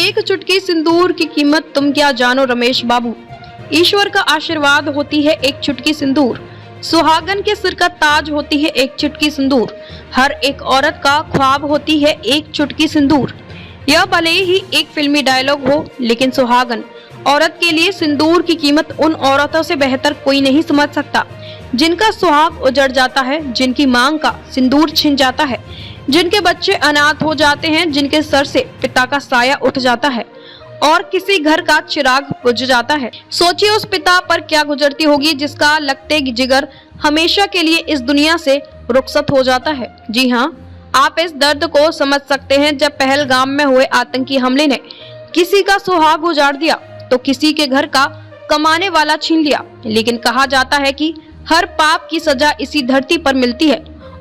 एक चुटकी सिंदूर की कीमत तुम क्या जानो रमेश बाबू। ईश्वर का आशीर्वाद होती है एक चुटकी सिंदूर, सुहागन के सिर का ताज होती है एक चुटकी सिंदूर, हर एक औरत का ख्वाब होती है एक चुटकी सिंदूर। यह भले ही एक फिल्मी डायलॉग हो, लेकिन सुहागन औरत के लिए सिंदूर की कीमत उन औरतों से बेहतर कोई नहीं समझ सकता जिनका सुहाग उजड़ जाता है, जिनकी मांग का सिंदूर छिन जाता है, जिनके बच्चे अनाथ हो जाते हैं, जिनके सर से पिता का साया उठ जाता है और किसी घर का चिराग बुझ जाता है। सोचिए उस पिता पर क्या गुजरती होगी जिसका लगते जिगर हमेशा के लिए इस दुनिया से रुखसत हो जाता है। जी हाँ, आप इस दर्द को समझ सकते हैं जब पहलगाम में हुए आतंकी हमले ने किसी का सुहाग उजाड़ दिया तो किसी के घर का कमाने वाला छीन लिया। लेकिन कहा जाता है कि हर पाप की सजा इसी धरती पर मिलती है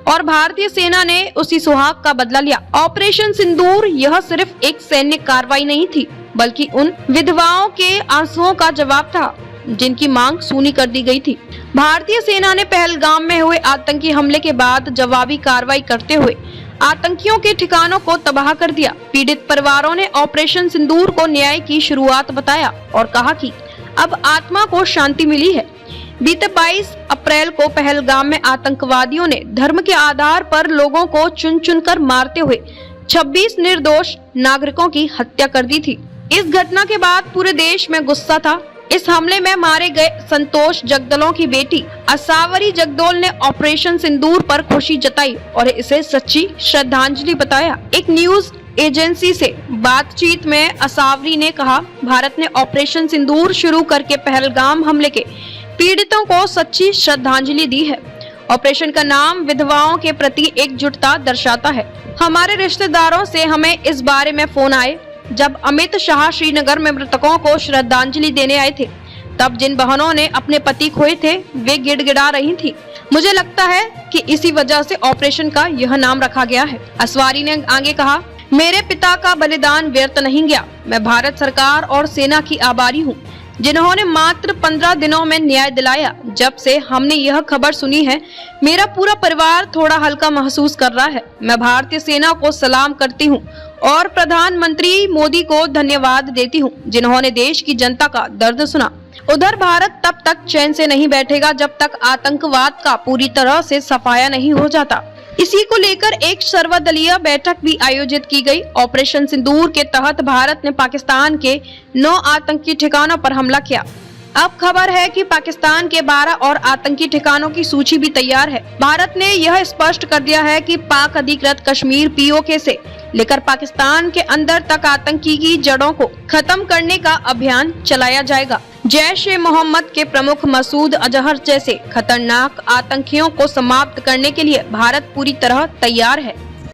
और भारतीय सेना ने उसी सुहाग का बदला लिया। ऑपरेशन सिंदूर यह सिर्फ एक सैन्य कार्रवाई नहीं थी, बल्कि उन विधवाओं के आंसुओं का जवाब था जिनकी मांग सूनी कर दी गई थी। भारतीय सेना ने पहलगाम में हुए आतंकी हमले के बाद जवाबी कार्रवाई करते हुए आतंकियों के ठिकानों को तबाह कर दिया। पीड़ित परिवारों ने ऑपरेशन सिंदूर को न्याय की शुरुआत बताया और कहा कि अब आत्मा को शांति मिली है। बीते 22 अप्रैल को पहलगाम में आतंकवादियों ने धर्म के आधार पर लोगों को चुन चुन कर मारते हुए 26 निर्दोष नागरिकों की हत्या कर दी थी। इस घटना के बाद पूरे देश में गुस्सा था। इस हमले में मारे गए संतोष जगदलों की बेटी असावरी जगदोल ने ऑपरेशन सिंदूर पर खुशी जताई और इसे सच्ची श्रद्धांजलि बताया। एक न्यूज एजेंसी से बातचीत में असावरी ने कहा, भारत ने ऑपरेशन सिंदूर शुरू करके पहलगाम हमले के पीड़ितों को सच्ची श्रद्धांजलि दी है। ऑपरेशन का नाम विधवाओं के प्रति एकजुटता दर्शाता है। हमारे रिश्तेदारों से हमें इस बारे में फोन आए जब अमित शाह श्रीनगर में मृतकों को श्रद्धांजलि देने आए थे। तब जिन बहनों ने अपने पति खोए थे वे गिड़गिड़ा रही थी। मुझे लगता है कि इसी वजह से ऑपरेशन का यह नाम रखा गया है। असवारी ने आगे कहा, मेरे पिता का बलिदान व्यर्थ नहीं गया। मैं भारत सरकार और सेना की आभारी हूँ जिन्होंने मात्र 15 दिनों में न्याय दिलाया। जब से हमने यह खबर सुनी है मेरा पूरा परिवार थोड़ा हल्का महसूस कर रहा है। मैं भारतीय सेना को सलाम करती हूँ और प्रधानमंत्री मोदी को धन्यवाद देती हूँ जिन्होंने देश की जनता का दर्द सुना। उधर भारत तब तक चैन से नहीं बैठेगा जब तक आतंकवाद का पूरी तरह से सफाया नहीं हो जाता। इसी को लेकर एक सर्वदलीय बैठक भी आयोजित की गई। ऑपरेशन सिंदूर के तहत भारत ने पाकिस्तान के 9 आतंकी ठिकानों पर हमला किया। अब खबर है कि पाकिस्तान के 12 और आतंकी ठिकानों की सूची भी तैयार है। भारत ने यह स्पष्ट कर दिया है कि पाक अधिकृत कश्मीर पीओके से लेकर पाकिस्तान के अंदर तक आतंकी की जड़ों को खत्म करने का अभियान चलाया जाएगा। जैश-ए-मोहम्मद के प्रमुख मसूद अजहर जैसे खतरनाक आतंकियों को समाप्त करने के लिए भारत पूरी तरह तैयार है।